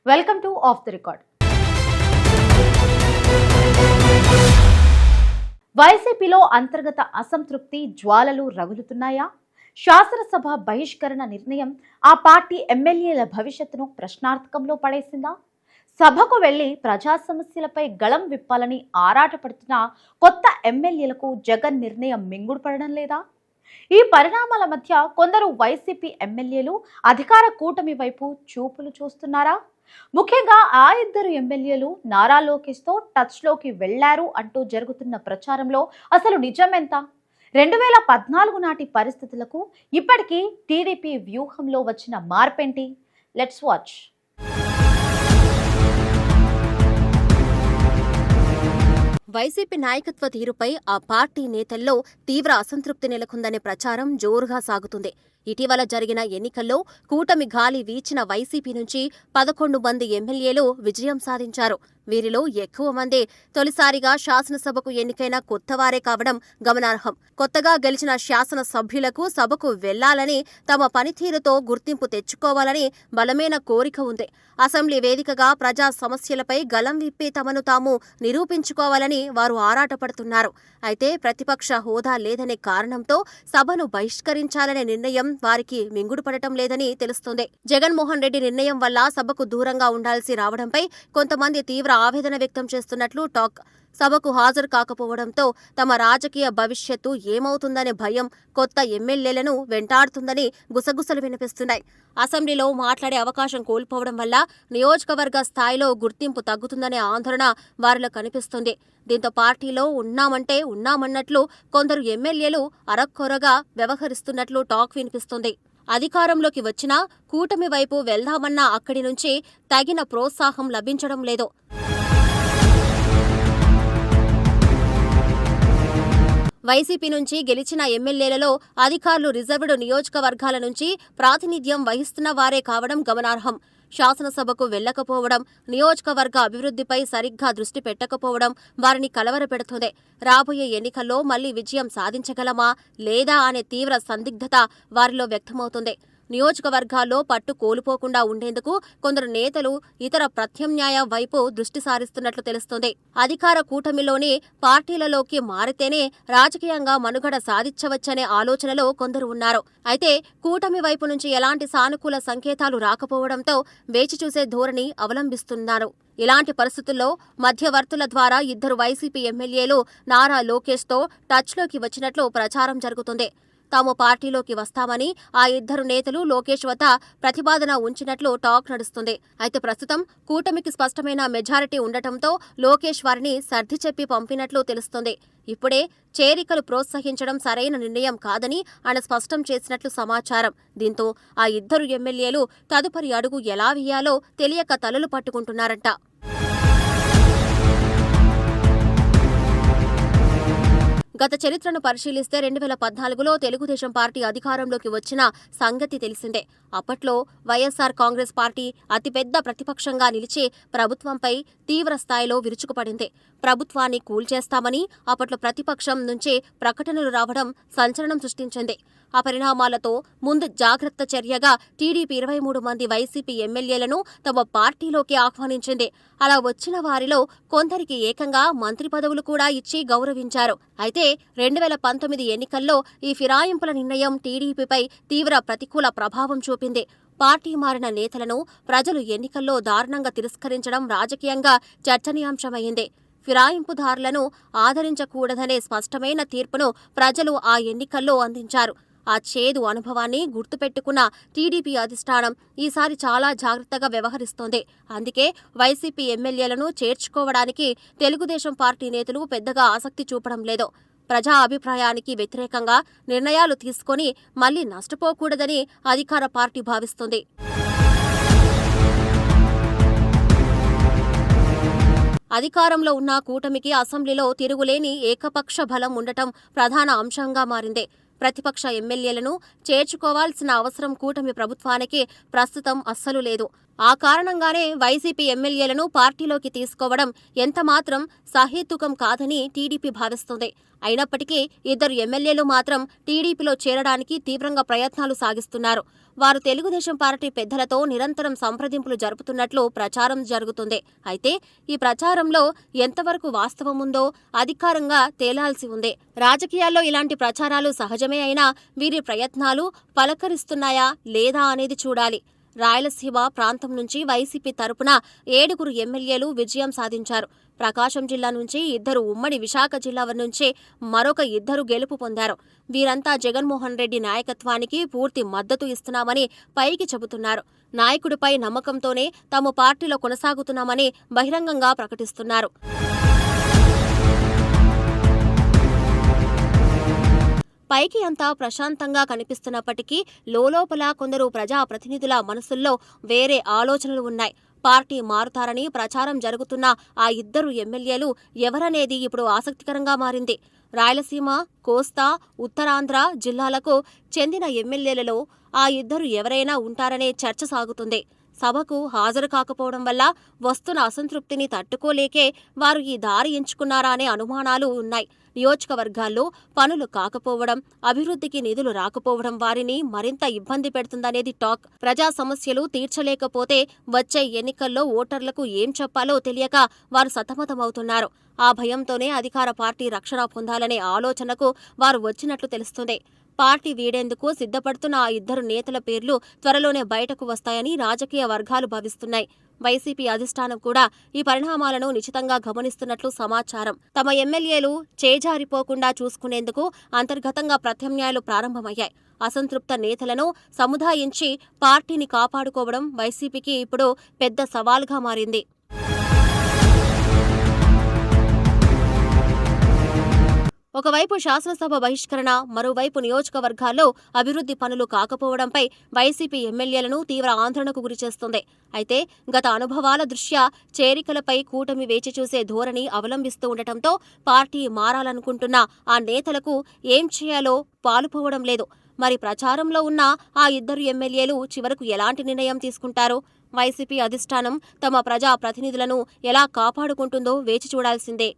Welcome to of the record. వైసీపీలో అంతర్గత అసంతృప్తి జ్వాలలు రగులుతున్నాయా? శాసనసభ బహిష్కరణ నిర్ణయం ఆ పార్టీ ఎమ్మెల్యేల భవిష్యత్తును ప్రశ్నార్థకంలో పడేసిందా? సభకు వెళ్లి ప్రజా సమస్యలపై గళం విప్పాలని ఆరాటపడుతున్న కొత్త ఎమ్మెల్యేలకు జగన్ నిర్ణయం మింగుడు పడడం లేదా? ఈ పరిణామాల మధ్య కొందరు వైసీపీ ఎమ్మెల్యేలు అధికార కూటమి వైపు చూపులు చూస్తున్నారా? ముఖ్యంగా ఆ ఇద్దరు ఎమ్మెల్యేలు నారా లోకేష్ తో టచ్ లోకి వెళ్లారు అంటూ జరుగుతున్న ప్రచారంలో అసలు నిజమెంత? 2014 నాటి పరిస్థితులకు ఇప్పటికీ టీడీపీ వ్యూహంలో వచ్చిన మార్పేంటి? Let's watch. వైసీపీ నాయకత్వ తీరుపై ఆ పార్టీ నేతల్లో తీవ్ర అసంతృప్తి నెలకొందనే ప్రచారం జోరుగా సాగుతుంది. ఇటీవల జరిగిన ఎన్నికల్లో కూటమి గాలి వీచిన వైసీపీ నుంచి 11 మంది ఎమ్మెల్యేలు విజయం సాధించారు. వీరిలో ఎక్కువ మంది తొలిసారిగా శాసనసభకు ఎన్నికైన కొత్తవారే కావడం గమనార్హం. కొత్తగా గెలిచిన శాసన సభ్యులకు సభకు వెళ్లాలని, తమ పనితీరుతో గుర్తింపు తెచ్చుకోవాలని బలమైన కోరిక ఉంది. అసెంబ్లీ వేదికగా ప్రజా సమస్యలపై గలం విప్పి తమను తాము నిరూపించుకోవాలని వారు ఆరాటపడుతున్నారు. అయితే ప్రతిపక్ష హోదా లేదనే కారణంతో సభను బహిష్కరించాలనే నిర్ణయం వారికి మింగుడుపడటం లేదని తెలుస్తోంది. జగన్మోహన్ రెడ్డి నిర్ణయం వల్ల సభకు దూరంగా ఉండాల్సి రావడంపై కొంతమంది తీవ్ర ఆవేదన వ్యక్తం చేస్తున్నట్లు టాక్. సభకు హాజరు కాకపోవడంతో తమ రాజకీయ భవిష్యత్తు ఏమవుతుందనే భయం కొత్త ఎమ్మెల్యేలను వెంటాడుతుందని గుసగుసలు వినిపిస్తున్నాయి. అసెంబ్లీలో మాట్లాడే అవకాశం కోల్పోవడం వల్ల నియోజకవర్గ స్థాయిలో గుర్తింపు తగ్గుతుందనే ఆందోళన వారిలో కనిపిస్తుంది. దీంతో పార్టీలో ఉన్నామంటే ఉన్నామన్నట్లు కొందరు ఎమ్మెల్యేలు అరకొరగా వ్యవహరిస్తున్నట్లు టాక్ వినిపిస్తుంది. అధికారంలోకి వచ్చినా కూటమి వైపు వెళ్దామన్నా అక్కడి నుంచి తగిన ప్రోత్సాహం లభించడం లేదు. వైసీపీ నుంచి గెలిచిన ఎమ్మెల్యేలలో అధికారులు రిజర్వ్డ్ నియోజకవర్గాల నుంచి ప్రాతినిధ్యం వహిస్తున్న వారే కావడం గమనార్హం. శాసనసభకు వెళ్లకపోవడం, నియోజకవర్గ అభివృద్ధిపై సరిగ్గా దృష్టి పెట్టకపోవడం వారిని కలవరపెడుతుంది. రాబోయే ఎన్నికల్లో మళ్లీ విజయం సాధించగలమా లేదా అనే తీవ్ర సందిగ్ధత వారిలో వ్యక్తమవుతుంది. నియోజకవర్గాల్లో పట్టు కోల్పోకుండా ఉండేందుకు కొందరు నేతలు ఇతర ప్రత్యామ్నాయ వైపు దృష్టి సారిస్తున్నట్లు తెలుస్తోంది. అధికార కూటమిలోని పార్టీలలోకి మారితేనే రాజకీయంగా మనుగడ సాధించవచ్చనే ఆలోచనలో కొందరు ఉన్నారు. అయితే కూటమి వైపు నుంచి ఎలాంటి సానుకూల సంకేతాలు రాకపోవడంతో వేచి చూసే ధోరణి అవలంబిస్తున్నారు. ఇలాంటి పరిస్థితుల్లో మధ్యవర్తుల ద్వారా ఇద్దరు వైసీపీ ఎమ్మెల్యేలు నారా లోకేష్తో టచ్లోకి వచ్చినట్లు ప్రచారం జరుగుతుంది. తాము పార్టీలోకి వస్తామని ఆ ఇద్దరు నేతలు లోకేష్ వద్ద ప్రతిపాదన ఉంచినట్లు టాక్ నడుస్తుంది. అయితే ప్రస్తుతం కూటమికి స్పష్టమైన మెజారిటీ ఉండటంతో లోకేష్ వారిని సర్ది చెప్పి పంపినట్లు తెలుస్తోంది. ఇప్పుడే చేరికలు ప్రోత్సహించడం సరైన నిర్ణయం కాదని ఆయన స్పష్టం చేసినట్లు సమాచారం. దీంతో ఆ ఇద్దరు ఎమ్మెల్యేలు తదుపరి అడుగు ఎలా వేయాలో తెలియక తలలు పట్టుకుంటున్నారంట. గత చరిత్రను పరిశీలిస్తే 2014లో తెలుగుదేశం పార్టీ అధికారంలోకి వచ్చిన సంగతి తెలిసిందే. అప్పట్లో వైఎస్సార్ కాంగ్రెస్ పార్టీ అతిపెద్ద ప్రతిపక్షంగా నిలిచి ప్రభుత్వంపై తీవ్ర స్థాయిలో విరుచుకుపడింది. ప్రభుత్వాన్ని కూల్చేస్తామని అప్పట్లో ప్రతిపక్షం నుంచి ప్రకటనలు రావడం సంచలనం సృష్టించింది. ఆ పరిణామాలతో ముందు జాగ్రత్త చర్యగా టీడీపీ 23 మంది వైసీపీ ఎమ్మెల్యేలను తమ పార్టీలోకి ఆహ్వానించింది. అలా వచ్చిన వారిలో కొందరికి ఏకంగా మంత్రి పదవులు కూడా ఇచ్చి గౌరవించారు. అయితే 2019 ఎన్నికల్లో ఈ ఫిరాయింపుల నిర్ణయం టీడీపీపై తీవ్ర ప్రతికూల ప్రభావం చూపింది. పార్టీ మారిన నేతలను ప్రజలు ఎన్నికల్లో దారుణంగా తిరస్కరించడం రాజకీయంగా చర్చనీయాంశమైంది. ఫిరాయింపుదారులను ఆదరించకూడదనే స్పష్టమైన తీర్పును ప్రజలు ఆ ఎన్నికల్లో అందించారు. ఆ చేదు అనుభవాన్ని గుర్తుపెట్టుకున్న టీడీపీ అధిష్టానం ఈసారి చాలా జాగ్రత్తగా వ్యవహరిస్తోంది. అందుకే వైసీపీ ఎమ్మెల్యేలను చేర్చుకోవడానికి తెలుగుదేశం పార్టీ నేతలు పెద్దగా ఆసక్తి చూపడం లేదు. ప్రజా అభిప్రాయానికి వ్యతిరేకంగా నిర్ణయాలు తీసుకొని మళ్లీ నష్టపోకూడదని అధికార పార్టీ భావిస్తుంది. అధికారంలో ఉన్న కూటమికి అసెంబ్లీలో తిరుగులేని ఏకపక్ష బలం ఉండటం ప్రధాన అంశంగా మారింది. ప్రతిపక్ష ఎమ్మెల్యేలను చేర్చుకోవాల్సిన అవసరం కూటమి ప్రభుత్వానికి ప్రస్తుతం అస్సలు లేదు. ఆ కారణంగానే వైసీపీ ఎమ్మెల్యేలను పార్టీలోకి తీసుకోవడం ఎంతమాత్రం సహేతుకం కాదని టీడీపీ భావిస్తుంది. అయినప్పటికీ ఇద్దరు ఎమ్మెల్యేలు మాత్రం టీడీపీలో చేరడానికి తీవ్రంగా ప్రయత్నాలు సాగిస్తున్నారు. వారు తెలుగుదేశం పార్టీ పెద్దలతో నిరంతరం సంప్రదింపులు జరుపుతున్నట్లు ప్రచారం జరుగుతుంది. అయితే ఈ ప్రచారంలో ఎంతవరకు వాస్తవం ఉందో అధికారంగా తేలాల్సి ఉంది. రాజకీయాల్లో ఇలాంటి ప్రచారాలు సహజమే అయినా వీరి ప్రయత్నాలు ఫలకరిస్తున్నాయా లేదా అనేది చూడాలి. రాయలసీమ ప్రాంతం నుంచి వైసీపీ తరపున 7 ఎమ్మెల్యేలు విజయం సాధించారు. ప్రకాశం జిల్లా నుంచి 2, ఉమ్మడి విశాఖ జిల్లా నుంచి మరొక 2 గెలుపు పొందారు. వీరంతా జగన్మోహన్ రెడ్డి నాయకత్వానికి పూర్తి మద్దతు ఇస్తున్నామని పైకి చెబుతున్నారు. నాయకుడిపై నమ్మకంతోనే తాము పార్టీలో కొనసాగుతున్నామని బహిరంగంగా ప్రకటిస్తున్నారు. పైకి అంతా ప్రశాంతంగా కనిపిస్తున్నప్పటికీ లోలోపల కొందరు ప్రజాప్రతినిధుల మనసుల్లో వేరే ఆలోచనలు ఉన్నాయి. పార్టీ మారుతారని ప్రచారం జరుగుతున్న ఆ 2 ఎమ్మెల్యేలు ఎవరనేది ఇప్పుడు ఆసక్తికరంగా మారింది. రాయలసీమ, కోస్తా, ఉత్తరాంధ్ర జిల్లాలకు చెందిన ఎమ్మెల్యేలలో ఆ 2 ఎవరైనా ఉంటారనే చర్చ సాగుతుంది. సభకు హాజరు కాకపోవడం వల్ల వస్తున్న అసంతృప్తిని తట్టుకోలేకే వారు ఈ దారి ఎంచుకున్నారా అనే అనుమానాలు ఉన్నాయి. నియోజకవర్గాల్లో పనులు కాకపోవడం, అభివృద్ధికి నిధులు రాకపోవడం వారిని మరింత ఇబ్బంది పెడుతుందనేది టాక్. ప్రజా సమస్యలు తీర్చలేకపోతే వచ్చే ఎన్నికల్లో ఓటర్లకు ఏం చెప్పాలో తెలియక వారు సతమతమవుతున్నారు. ఆ భయంతోనే అధికార పార్టీ రక్షణ పొందాలనే ఆలోచనకు వారు వచ్చినట్లు తెలుస్తుంది. పార్టీ వీడేందుకు సిద్ధపడుతున్న ఆ 2 నేతల పేర్లు త్వరలోనే బయటకు వస్తాయని రాజకీయ వర్గాలు భావిస్తున్నాయి. వైసీపీ అధిష్టానం కూడా ఈ పరిణామాలను నిశితంగా గమనిస్తున్నట్లు సమాచారం. తమ ఎమ్మెల్యేలు చేజారిపోకుండా చూసుకునేందుకు అంతర్గతంగా ప్రత్యామ్నాయాలు ప్రారంభమయ్యాయి. అసంతృప్త నేతలను సముదాయించి పార్టీని కాపాడుకోవడం వైసీపీకి ఇప్పుడు పెద్ద సవాల్గా మారింది. ఒకవైపు శాసనసభ బహిష్కరణ, మరోవైపు నియోజకవర్గాల్లో అభివృద్ధి పనులు కాకపోవడంపై వైసీపీ ఎమ్మెల్యేలను తీవ్ర ఆందోళనకు గురిచేస్తుంది. అయితే గత అనుభవాల దృష్ట్యా చేరికలపై కూటమి వేచిచూసే ధోరణి అవలంబిస్తూ ఉండటంతో పార్టీ మారాలనుకుంటున్న ఆ నేతలకు ఏం చేయాలో పాలుపోవడం లేదు. మరి ప్రచారంలో ఉన్న ఆ 2 ఎమ్మెల్యేలు చివరకు ఎలాంటి నిర్ణయం తీసుకుంటారో, వైసీపీ అధిష్టానం తమ ప్రజా ప్రతినిధులను ఎలా కాపాడుకుంటుందో వేచి చూడాల్సిందే.